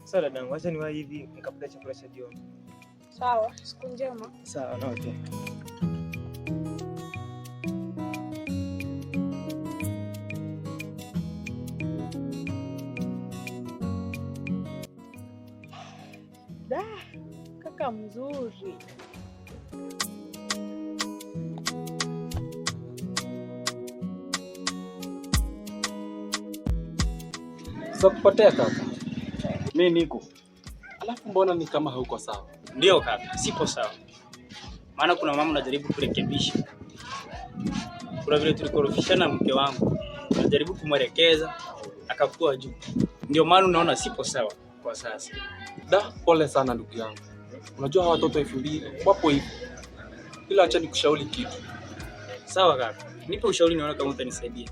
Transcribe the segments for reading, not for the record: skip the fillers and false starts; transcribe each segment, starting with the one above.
Sawa dadangu, acha niwahi hivi nikapata chakula cha jioni. Sawa, siku njema. Sawa, na okay. Da, kaka mzuri. Sasa kupotea kaka. Mimi niko. Alafu mbona ni kama hauko sawa? Ndio kaka, sipo sawa. Maana kuna mama najaribu kurekebisha. Kuna vile tulikorofishana mke wangu. Najaribu kumwelekeza akakuwa juu. Ndio maana unaona sipo sawa kwa sasa. Da, pole sana ndugu yangu. Unajua hawa watoto 2000 wapo hivi. Ila acha nikushauri kitu. Sawa kaka. Nipe ushauri nione kama utanisaidia.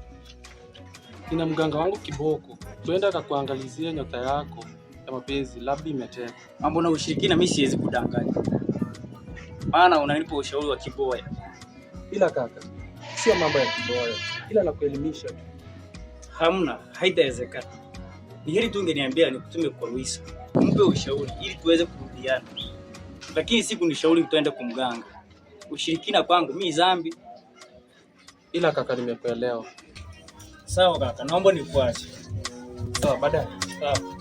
Nina mganga wangu kiboko. Tuenda akakuangalizia nyota yako ya mapenzi, labda imeteka. Mambo na ushirikina mimi siwezi kudanganya. Maana unanipa ushauri wa kiboya. Ila kaka, sio mambo ya kiboya. Ila la kuelimisha tu. Hamna, haitawezekana. Ni heri tu ungeniambia nikutume kwa Luisa. Mpe ushauri ili tuweze kurudiana. Lakini siku nishauri tutaenda kumganga. Ushirikina kwangu mimi dhambi. Ila kaka, nimekuelewa. Sawa kaka, naomba nikuache. Sawa, baadaye. Sawa.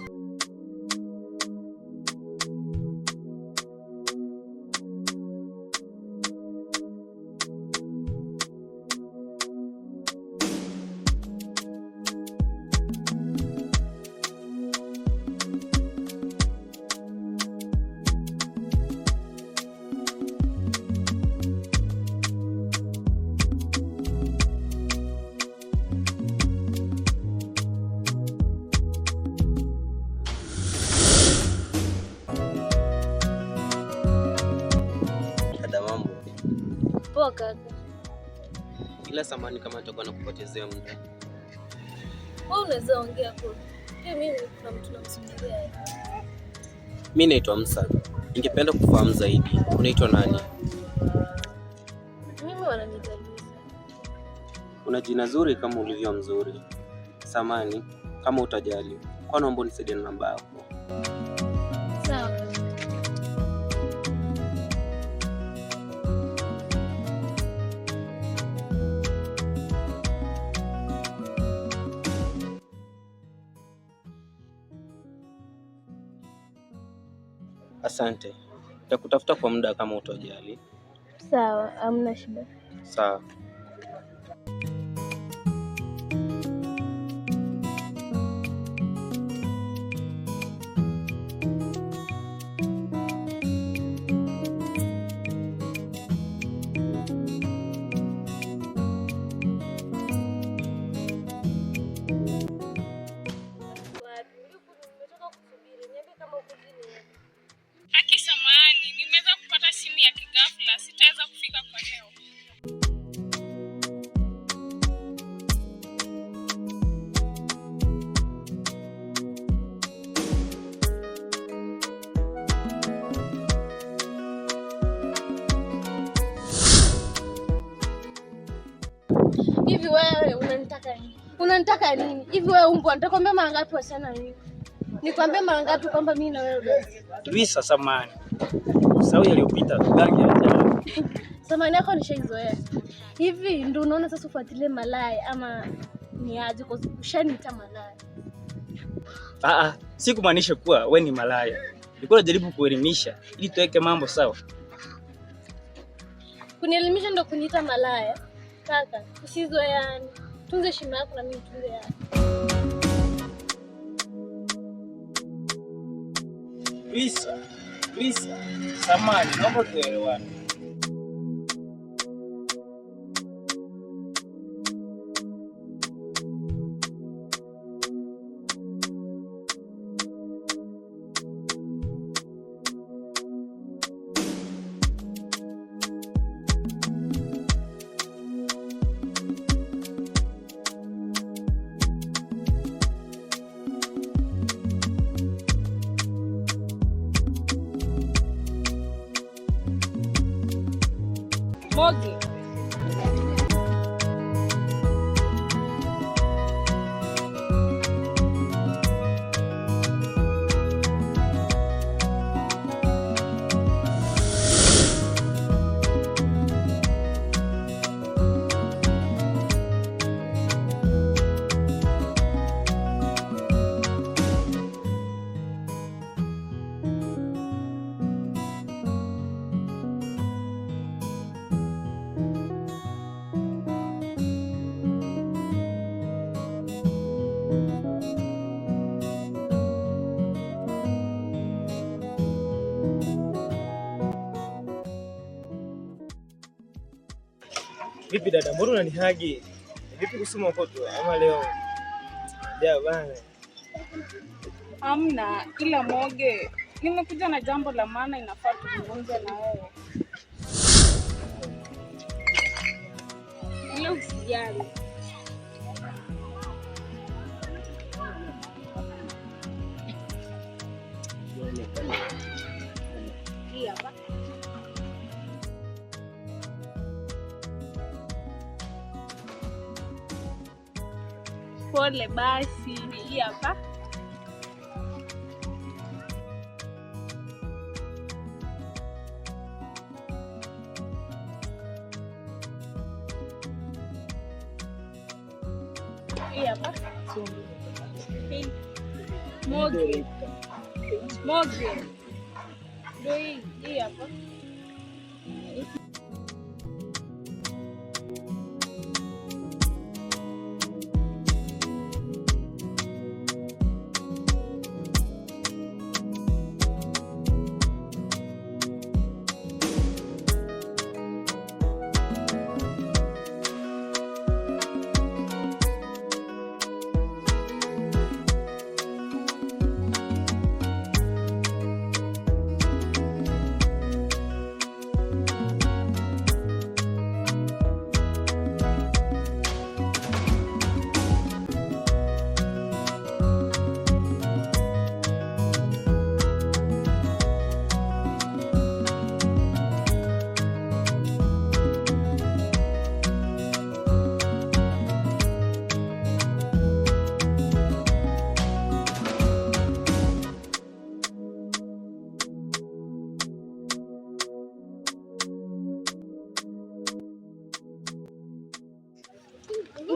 Poa kaka. Ila samani kama nitakuwa nakupotezea muda. Wewe unaweza ongea kwa. Pia mimi kuna mtu namsubiria. Mimi naitwa Musa. Ningependa kufahamu zaidi. Unaitwa nani? Mimi wananiita Luisa. Una jina zuri kama ulivyo mzuri. Samani kama utajali. Kwa naomba unisaidie na namba yako. Sawa. Asante. Nitakutafuta kwa muda kama utajali. Sawa, hamna shida. Sawa. Haki samahani, nimeweza kupata simu ya kighafla, sitaweza kufika kwa leo. Hivi wewe unanitaka nini? Unanitaka nini? Hivi wewe umbwa, nitakwambia mara ngapi wachana hivi? Nikwambia mara ngapi kwamba mimi na wewe Luisa, samani. Sawa yaliyopita tugange hata. samani yako nishaizoea. Hivi ndio unaona sasa ufuatilie malaya ama ni aje kwa ushaniita malaya? Si kumaanisha kuwa wewe ni malaya. Nilikuwa najaribu kuelimisha ili tuweke mambo sawa. Kunielimisha ndio kuniita malaya? Kaka, usizoeane. Tunze heshima yako na mimi tunze yako. Luisa, samani, naomba tuelewane. Mogi. Vipi dada, mbona unanihagi? Vipi kusema koto ama leo? Ja bana. Hamna, ila Moge, nimekuja na jambo la maana inafaa tuzungumze na wewe. Ila usijali. Hapa. Pole basi, hii hapa. Hii hapa. Moge. Moge. Ndio hii hapa.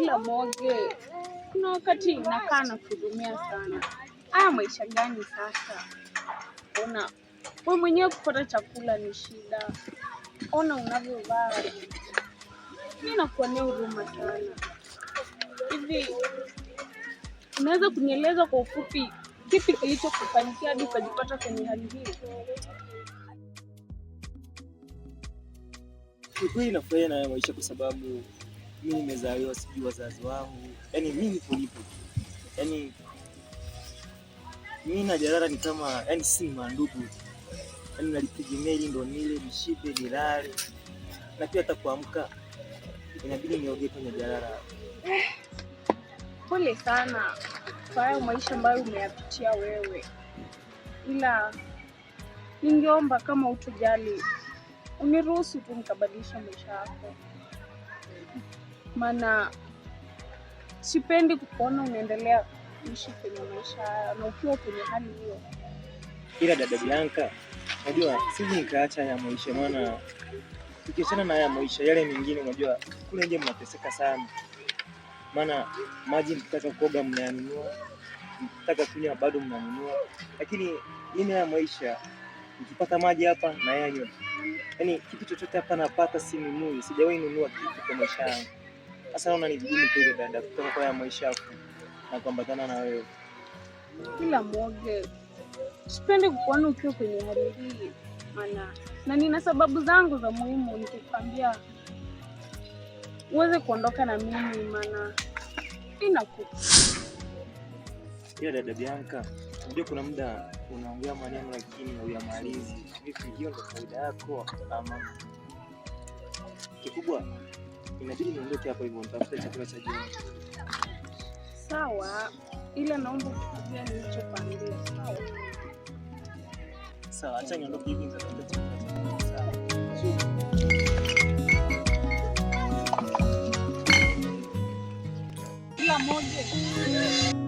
Ila Moge, kuna wakati nakaa na kuhudumia sana. Haya maisha gani sasa? Ona, wewe mwenyewe kupata chakula ni shida. Ona unavyovaa. Mimi nakuonea huruma sana. Hivi unaweza kunieleza kwa ufupi kipi kilichokufanikia hadi ukajipata kwenye hali hii? Kweli nafurahia na maisha kwa sababu mimi nimezaliwa sijui wazazi wangu. Yaani mimi nipo. Yaani mimi na Jalala ni kama yaani si mandugu. Yaani nalitegemea ili ndo nile nishibe nilale. Na pia hata kuamka inabidi nioge kwenye Jalala. Pole sana kwa hayo maisha ambayo umeyapitia wewe. Ila ningeomba kama utojali uniruhusu tu nikabadilisha maisha yako. Maana sipendi kukuona unaendelea kuishi kwenye maisha haya na ukiwa kwenye hali hiyo. Ila dada Bianca, unajua sisi nikaacha haya maisha, maana ukiachana na haya maisha yale mengine unajua kule nje mnateseka sana. Maana maji mkitaka kuoga mnayanunua, mkitaka kunywa bado mnanunua. Lakini mimi haya maisha nikipata maji hapa na yanywa. Yaani kitu chochote hapa napata sinunui, sijawahi nunua kitu kwa maisha yangu. Sasa naona ni vigumu kweli dada kutoka kwa haya maisha yako na kuambatana na wewe. Ila Moge, sipendi kukuona ukiwa kwenye hali hii. Maana na nina sababu zangu za muhimu nikikwambia uweze kuondoka na mimi, maana Ila dada Bianca, unajua kuna muda unaongea maneno lakini huyamalizi. Vipi, hiyo ndio faida yako ama? Kikubwa inabidi niondoke hapa hivyo nitafute chakula cha jioni. Sawa, ila naomba kufikiria nilichokwambia. Sawa. Sawa, acha niondoke hivi nitafute chakula cha jioni. Sawa. Ila Moge.